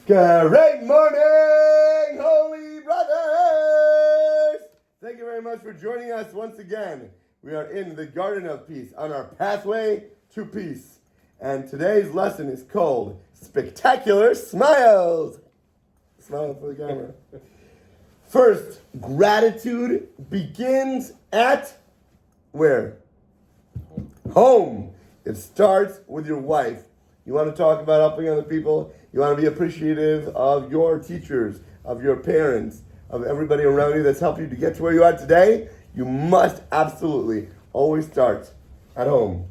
Great morning, holy brothers! Thank you very much for joining us once again. We are in the Garden of Peace, on our pathway to peace. And today's lesson is called Spectacular Smiles. Smile for the camera. First, gratitude begins at where? Home. It starts with your wife. You want to talk about helping other people? You want to be appreciative of your teachers, of your parents, of everybody around you that's helped you to get to where you are today? You must absolutely always start at home.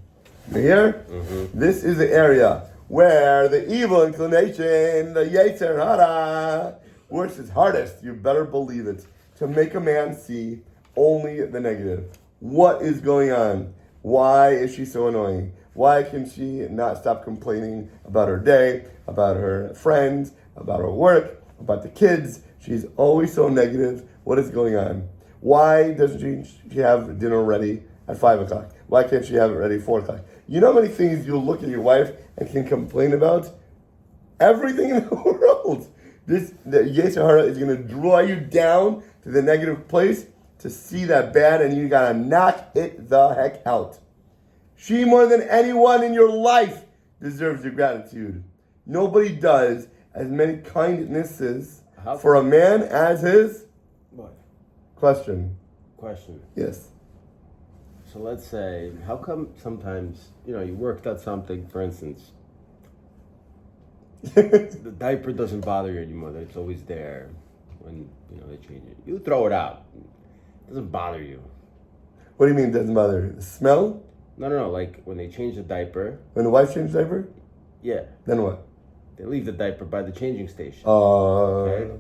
You hear? Mm-hmm. This is the area where the evil inclination, the Yetzer Hara, works its hardest. You better believe it. To make a man see only the negative. What is going on? Why is she so annoying? Why can she not stop complaining about her day, about her friends, about her work, about the kids? She's always so negative. What is going on? Why doesn't she have dinner ready at 5 o'clock? Why can't she have it ready at 4 o'clock? You know how many things you'll look at your wife and can complain about? Everything in the world. The Yetzer Hara is going to draw you down to the negative place to see that bad, and you got to knock it the heck out. She, more than anyone in your life, deserves your gratitude. Nobody does as many kindnesses for a man as his... What? Question. Yes. So let's say, how come sometimes, you worked at something, for instance, the diaper doesn't bother you anymore, it's always there when, they change it. You throw it out. It doesn't bother you. What do you mean it doesn't bother you? The smell? No, like when they change the diaper. When the wife changes the diaper? Yeah. Then what? They leave the diaper by the changing station. Okay?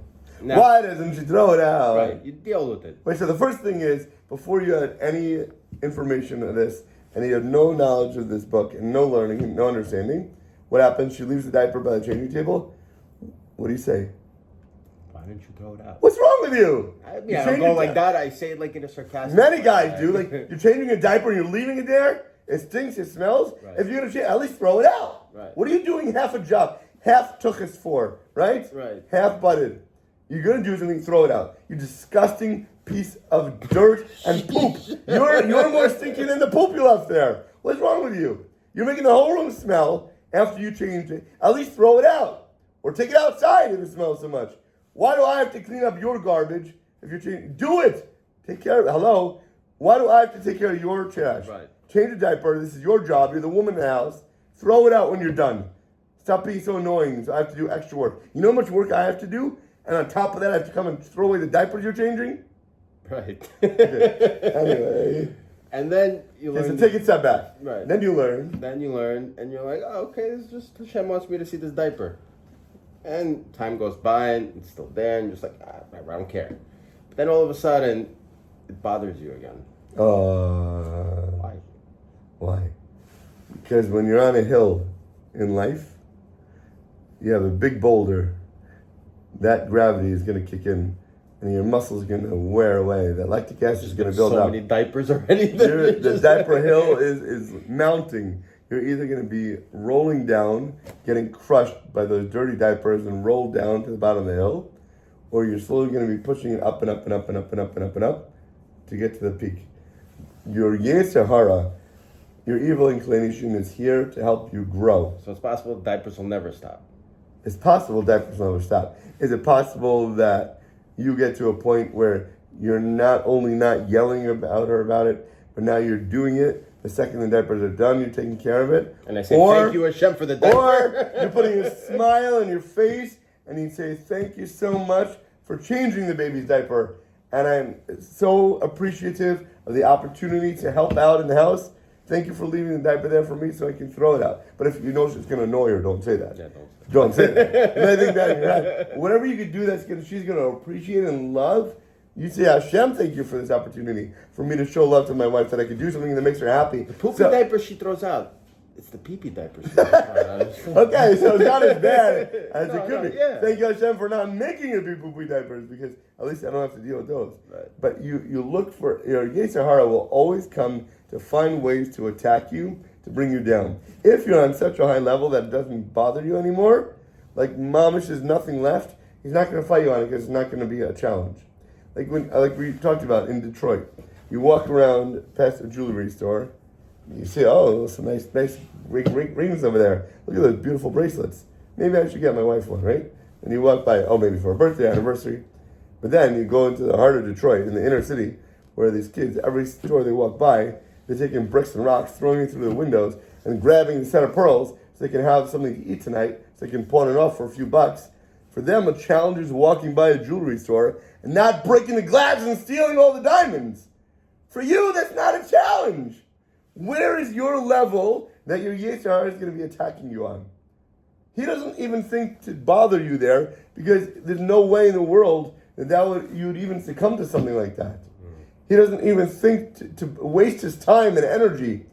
Now, why doesn't she throw it out? Right, you deal with it. Wait, so the first thing is, before you had any information of this, and you had no knowledge of this book, and no learning, and no understanding, what happens? She leaves the diaper by the changing table. What do you say? Why didn't you throw it out? What's wrong with you? I don't go like that. I say it like in a sarcastic Many way. guys do. Like, you're changing a diaper and you're leaving it there. It stinks, it smells. Right. If you're going to change, at least throw it out. Right. What are you doing half a job? Half tuchus for, right? Right. Half butted. You're going to do something, throw it out. You disgusting piece of dirt and poop. You're more stinky than the poop you left there. What's wrong with you? You're making the whole room smell after you change it. At least throw it out. Or take it outside if it smells so much. Why do I have to clean up your garbage if you're changing? Do it. Take care of it. Hello? Why do I have to take care of your trash? Right. Change a diaper. This is your job. You're the woman in the house. Throw it out when you're done. Stop being so annoying. So I have to do extra work. You know how much work I have to do? And on top of that, I have to come and throw away the diapers you're changing? Right. Okay. Anyway. And then you learn. So take a step back. Right. Then you learn. And you're like, oh, okay, this is just Hashem wants me to see this diaper. And time goes by, and it's still there, and you're just like, I don't care. But then all of a sudden, it bothers you again. Why? Why? Because when you're on a hill in life, you have a big boulder. That gravity is going to kick in, and your muscles are going to wear away. That lactic acid is going to build up. So many diapers already. The diaper hill is mounting. You're either going to be rolling down, getting crushed by those dirty diapers and rolled down to the bottom of the hill, or you're slowly going to be pushing it up and up and up and up and up and up and up to get to the peak. Your Yetzer Hara, your evil inclination, is here to help you grow. So it's possible diapers will never stop. It's possible diapers will never stop. Is it possible that you get to a point where you're not only not yelling about her about it, but now you're doing it? The second the diapers are done, you're taking care of it. And I say, thank you, Hashem, for the diaper. Or you're putting a smile on your face, and you say, thank you so much for changing the baby's diaper. And I'm so appreciative of the opportunity to help out in the house. Thank you for leaving the diaper there for me so I can throw it out. But if you know it's going to annoy her, don't say that. Yeah, don't say that. And I think that whatever you could do she's going to appreciate and love, you say, Hashem, thank you for this opportunity for me to show love to my wife, that I could do something that makes her happy. The poopy diaper she throws out. It's the pee-pee diaper she throws out. Okay, so it's not as bad as it could be. Yeah. Thank you, Hashem, for not making it be poopy diapers, because at least I don't have to deal with those. Right. But you look for, your Yetzer Hara will always come to find ways to attack you, to bring you down. If you're on such a high level that it doesn't bother you anymore, like mamish is nothing left, he's not going to fight you on it because it's not going to be a challenge. Like we talked about in Detroit, you walk around past a jewelry store, you see, oh, some nice rings over there. Look at those beautiful bracelets. Maybe I should get my wife one, right? And you walk by, oh, maybe for a birthday, anniversary. But then you go into the heart of Detroit, in the inner city, where these kids, every store they walk by, they're taking bricks and rocks, throwing it through the windows, and grabbing the set of pearls so they can have something to eat tonight, so they can pawn it off for a few bucks. For them, a challenge is walking by a jewelry store and not breaking the glass and stealing all the diamonds. For you, that's not a challenge. Where is your level that your Yetzer is going to be attacking you on? He doesn't even think to bother you there because there's no way in the world that you would even succumb to something like that. He doesn't even think to waste his time and energy.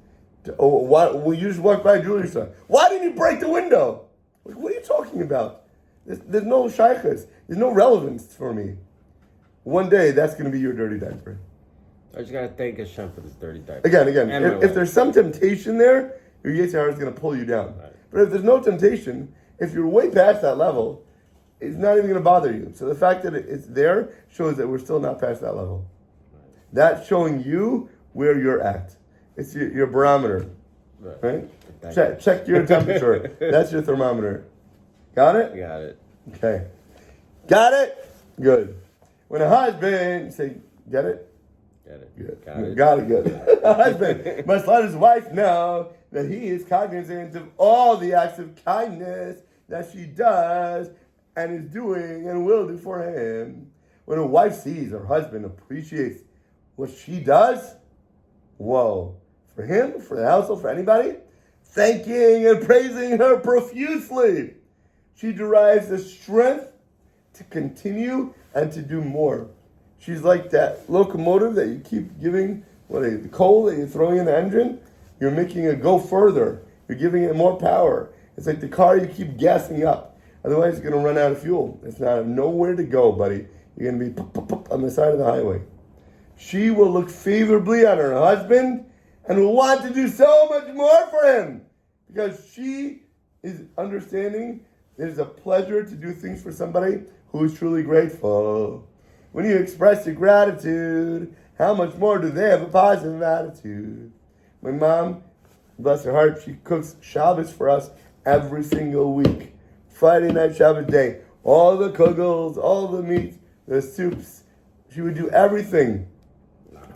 Will you just walk by a jewelry store? Why didn't you break the window? Like, what are you talking about? There's no shaykhs. There's no relevance for me. One day, that's going to be your dirty diaper. I just gotta thank Hashem for this dirty diaper. Again, if there's some temptation there, your Yetzer is going to pull you down. Right. But if there's no temptation, if you're way past that level, it's not even going to bother you. So the fact that it's there shows that we're still not past that level. Right. That's showing you where you're at. It's your barometer, right? Check your temperature. That's your thermometer. Got it? Got it. Okay. Got it? Good. When a husband, say, get it? Get it. Good. Got it. Good. A husband must let his wife know that he is cognizant of all the acts of kindness that she does and is doing and will do for him. When a wife sees her husband appreciates what she does, whoa, for him, for the household, for anybody, thanking and praising her profusely, she derives the strength to continue and to do more. She's like that locomotive that you keep giving, the coal that you're throwing in the engine, you're making it go further. You're giving it more power. It's like the car you keep gassing up. Otherwise, it's going to run out of fuel. It's not nowhere to go, buddy. You're going to be on the side of the highway. She will look favorably on her husband and will want to do so much more for him because she is understanding it is a pleasure to do things for somebody who is truly grateful. When you express your gratitude, how much more do they have a positive attitude? My mom, bless her heart, she cooks Shabbos for us every single week. Friday night, Shabbos day. All the kugels, all the meat, the soups. She would do everything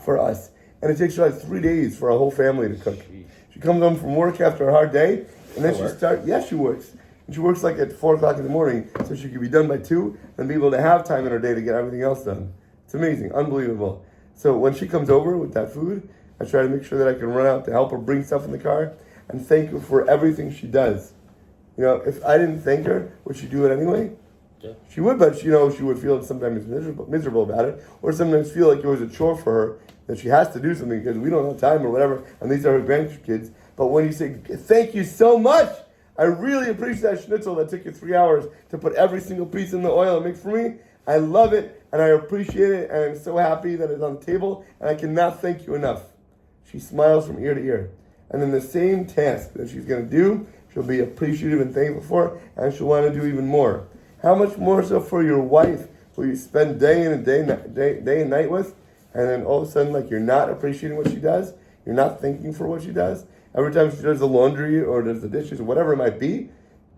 for us. And it takes her like 3 days for our whole family to cook. She comes home from work after a hard day, and then she works. And she works like at 4 o'clock in the morning, so she could be done by 2 and be able to have time in her day to get everything else done. It's amazing, unbelievable. So when she comes over with that food, I try to make sure that I can run out to help her bring stuff in the car and thank her for everything she does. You know, if I didn't thank her, would she do it anyway? Yeah. She would, but she would feel sometimes miserable about it, or sometimes feel like it was a chore for her that she has to do something because we don't have time or whatever, and these are her grandkids. But when you say, thank you so much, I really appreciate that schnitzel that took you 3 hours to put every single piece in the oil and make for me. I love it, and I appreciate it, and I'm so happy that it's on the table, and I cannot thank you enough. She smiles from ear to ear. And then the same task that she's going to do, she'll be appreciative and thankful for, and she'll want to do even more. How much more so for your wife, who you spend day and night with, and then all of a sudden, like, you're not appreciating what she does, you're not thanking for what she does. Every time she does the laundry or does the dishes or whatever it might be,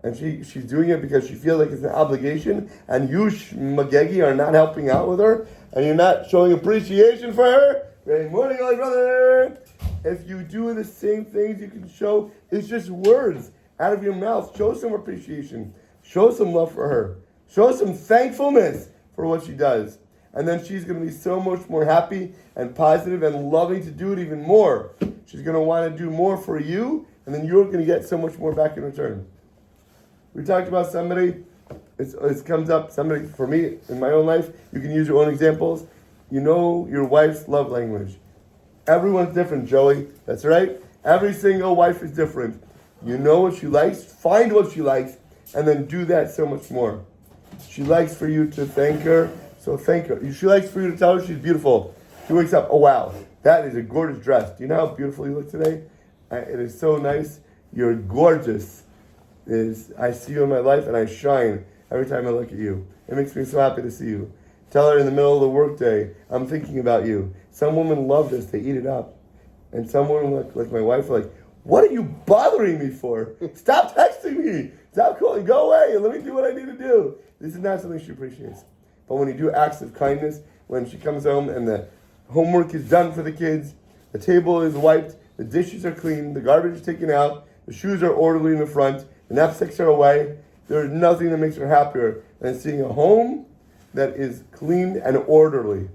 and she's doing it because she feels like it's an obligation, and you, Magegi, are not helping out with her, and you're not showing appreciation for her. Good morning, holy brother. If you do the same things you can show, it's just words out of your mouth. Show some appreciation. Show some love for her. Show some thankfulness for what she does. And then she's going to be so much more happy and positive and loving to do it even more. She's going to want to do more for you, and then you're going to get so much more back in return. We talked about somebody, it comes up, somebody, for me, in my own life, you can use your own examples. You know your wife's love language. Everyone's different, Joey. That's right. Every single wife is different. You know what she likes, find what she likes, and then do that so much more. She likes for you to thank her, so thank her. She likes for you to tell her she's beautiful. She wakes up, oh wow, that is a gorgeous dress. Do you know how beautiful you look today? It is so nice. You're gorgeous. is I see you in my life and I shine every time I look at you. It makes me so happy to see you. Tell her in the middle of the workday, I'm thinking about you. Some women love this, they eat it up. And some women, like my wife, are like, what are you bothering me for? Stop texting me. Stop calling. Go away and let me do what I need to do. This is not something she appreciates. But when you do acts of kindness, when she comes home and the homework is done for the kids, the table is wiped, the dishes are clean, the garbage is taken out, the shoes are orderly in the front, the knapsacks are away, there's nothing that makes her happier than seeing a home that is clean and orderly.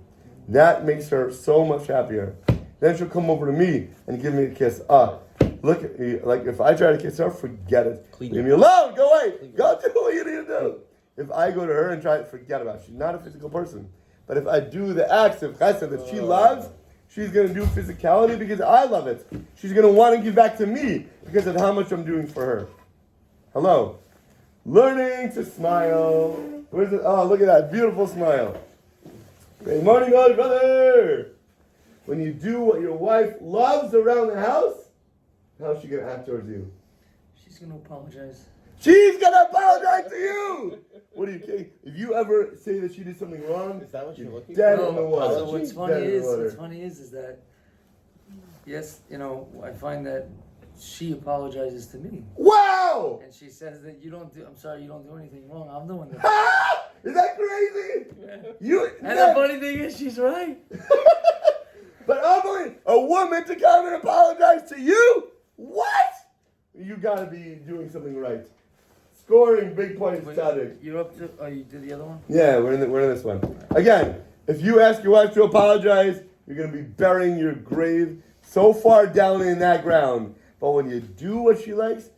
That makes her so much happier. Then she'll come over to me and give me a kiss. Look at me. Like if I try to kiss her, forget it. Clean. Leave me alone. Go away. Go do what you need to do. If I go to her and try to forget about it, she's not a physical person. But if I do the acts of chesed that she loves, she's going to do physicality because I love it. She's going to want to give back to me because of how much I'm doing for her. Hello. Learning to smile. Where's it? Oh, look at that. Beautiful smile. Good morning, old brother. When you do what your wife loves around the house, how's she going to act towards you? She's going to apologize. She's going to apologize to you. What do you think? If you ever say that she did something wrong, Is that what you're looking dead for? in the water. So what's She's funny dead in the is, water. is that, yes, I find that she apologizes to me. Wow! And she says that I'm sorry, you don't do anything wrong. I'm the one that. Ah! Is that crazy? You. And the funny thing is, she's right. But a woman to come and apologize to you? What? You gotta be doing something right. Scoring big points, Tadek. You're up to. Oh, you did the other one? Yeah, we're in this one. Again, if you ask your wife to apologize, you're gonna be burying your grave so far down in that ground. But when you do what she likes,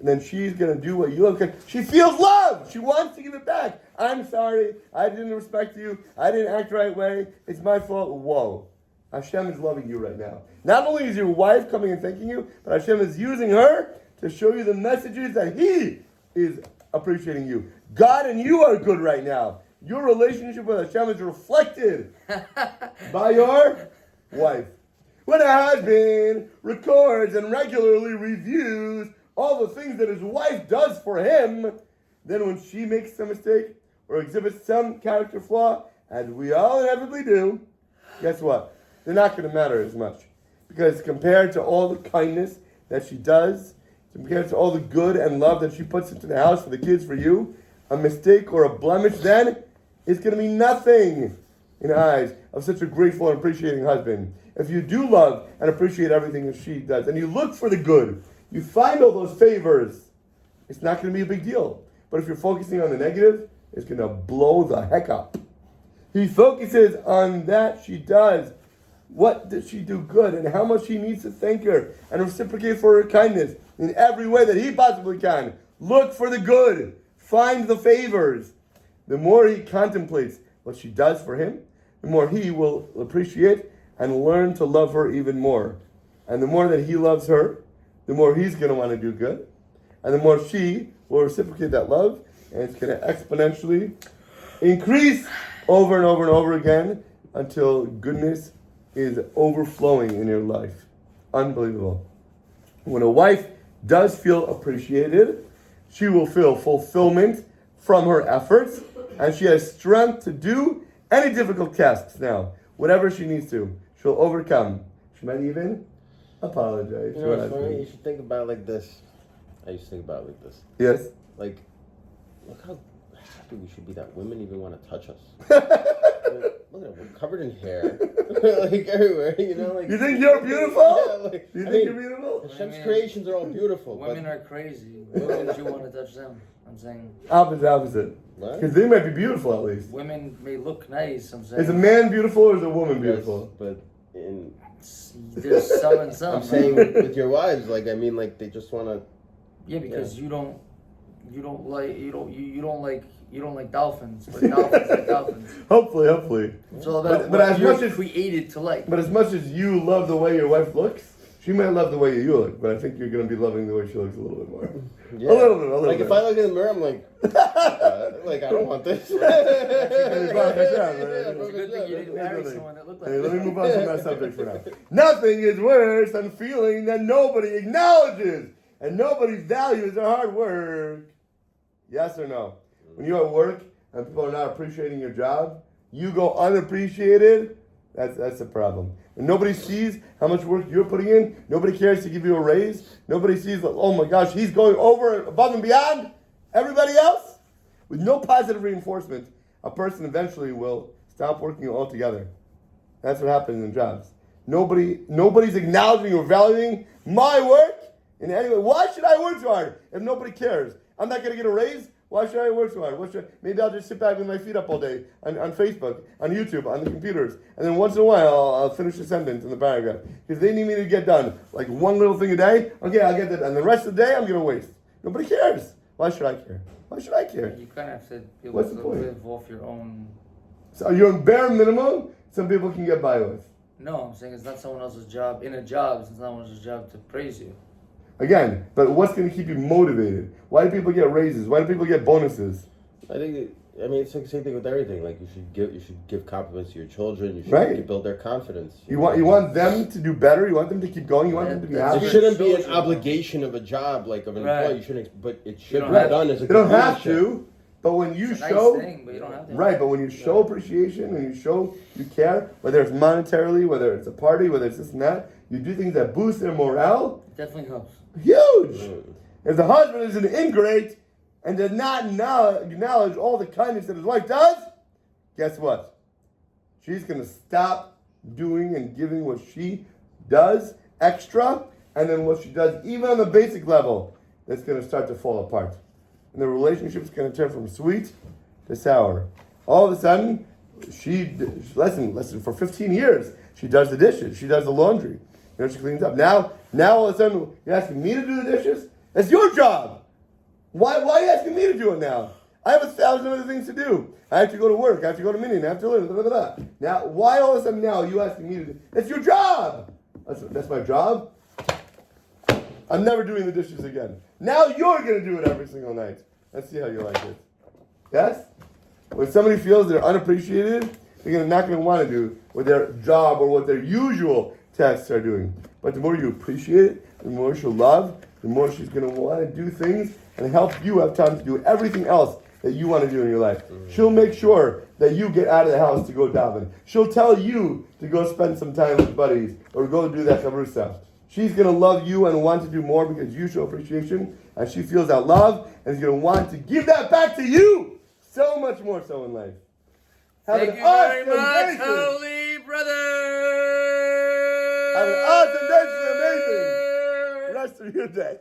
then she's gonna do what you love. She feels love. She wants to give it back. I'm sorry. I didn't respect you. I didn't act the right way. It's my fault. Whoa. Hashem is loving you right now. Not only is your wife coming and thanking you, but Hashem is using her to show you the messages that He is appreciating you. God and you are good right now. Your relationship with Hashem is reflected by your wife. When a husband records and regularly reviews all the things that his wife does for him, then when she makes a mistake or exhibits some character flaw, as we all inevitably do, guess what? They're not going to matter as much. Because compared to all the kindness that she does, compared to all the good and love that she puts into the house for the kids, for you, a mistake or a blemish then is going to be nothing in the eyes of such a grateful and appreciating husband. If you do love and appreciate everything that she does, and you look for the good, you find all those favors, it's not going to be a big deal. But if you're focusing on the negative, it's going to blow the heck up. He focuses on that she does. What did she do good and how much he needs to thank her and reciprocate for her kindness in every way that he possibly can. Look for the good. Find the favors. The more he contemplates what she does for him, the more he will appreciate and learn to love her even more. And the more that he loves her, the more he's going to want to do good. And the more she will reciprocate that love, and it's going to exponentially increase over and over and over again until goodness is overflowing in your life. Unbelievable. When a wife does feel appreciated, she will feel fulfillment from her efforts, and she has strength to do any difficult tasks now. Whatever she needs to, she'll overcome. She might even apologize. You know what's funny? You should think about it like this. I used to think about it like this. Yes? Like, look how happy we should be that women even want to touch us. Look at it, we're covered in hair. Like everywhere, like... You think you're beautiful? Yeah, You think you're beautiful? Hashem's creations are all beautiful. Women are crazy. Why would you want to touch them? I'm saying... Opposite. What? Because they might be beautiful at least. Women may look nice, I'm saying. Is a man beautiful or is a woman beautiful? Yes, but in... There's some and some. I'm saying with your wives, they just want to... Yeah, because you don't like dolphins, but dolphins like dolphins. Hopefully. It's all about but what as you're much as created to like. But as much as you love the way your wife looks, she might love the way you look. But I think you're going to be loving the way she looks a little bit more. Yeah. A little bit. Like if I look in the mirror, I'm like, I don't want this. It's It's a good thing you didn't marry someone that looked like Hey, let me move on from that subject for now. Nothing is worse than feeling that nobody acknowledges and nobody values their hard work. Yes or no? When you're at work and people are not appreciating your job, you go unappreciated, that's a problem. When nobody sees how much work you're putting in, nobody cares to give you a raise, nobody sees, oh my gosh, he's going over above and beyond everybody else. With no positive reinforcement, a person eventually will stop working altogether. That's what happens in jobs. Nobody's acknowledging or valuing my work in any way. Why should I work so hard if nobody cares? I'm not going to get a raise. Why should I work so hard? Maybe I'll just sit back with my feet up all day on Facebook, on YouTube, on the computers, and then once in a while I'll finish a sentence in the paragraph because they need me to get done like one little thing a day. Okay, I'll get that done. The rest of the day I'm going to waste. Nobody cares. Why should I care? Why should I care? You kind of have to be able What's to the point? live off your own. So you're bare minimum. Some people can get by with. No, I'm saying it's not someone else's job. In a job, it's not someone else's job to praise you. Again, but what's going to keep you motivated? Why do people get raises? Why do people get bonuses? I think, it's the same thing with everything. Like you should give compliments to your children. You should build their confidence. You want them to do better. You want them to keep going. You want them to be happy. It shouldn't be an obligation of a job, like of an employee. You shouldn't, but it should be done as a. They don't have to, but when you show, nice thing, but you don't have to. Right? But when you show appreciation and you show you care, whether it's monetarily, whether it's a party, whether it's this and that, you do things that boost their morale. It definitely helps. Huge. If the husband is an ingrate and does not acknowledge all the kindness that his wife does, guess what? She's going to stop doing and giving what she does extra, and then what she does even on the basic level, that's going to start to fall apart. And the relationship's going to turn from sweet to sour. All of a sudden, listen, for 15 years, she does the dishes, she does the laundry, she cleans up. Now all of a sudden, you're asking me to do the dishes? That's your job. Why are you asking me to do it now? I have 1,000 other things to do. I have to go to work. I have to go to meeting. I have to learn. Blah, blah, blah. Now, why all of a sudden now are you asking me to do it? It's your job. That's my job. I'm never doing the dishes again. Now you're going to do it every single night. Let's see how you like it. Yes? When somebody feels they're unappreciated, they're not going to want to do what their job or what their usual tasks are doing. But the more you appreciate it, the more she'll love, the more she's going to want to do things and help you have time to do everything else that you want to do in your life. She'll make sure that you get out of the house to go daven. She'll tell you to go spend some time with buddies or go do that chavrusa. She's going to love you and want to do more because you show appreciation, and she feels that love and is going to want to give that back to you so much more so in life. Thank you very much, holy brother. Have an awesome day, amazing rest of your day.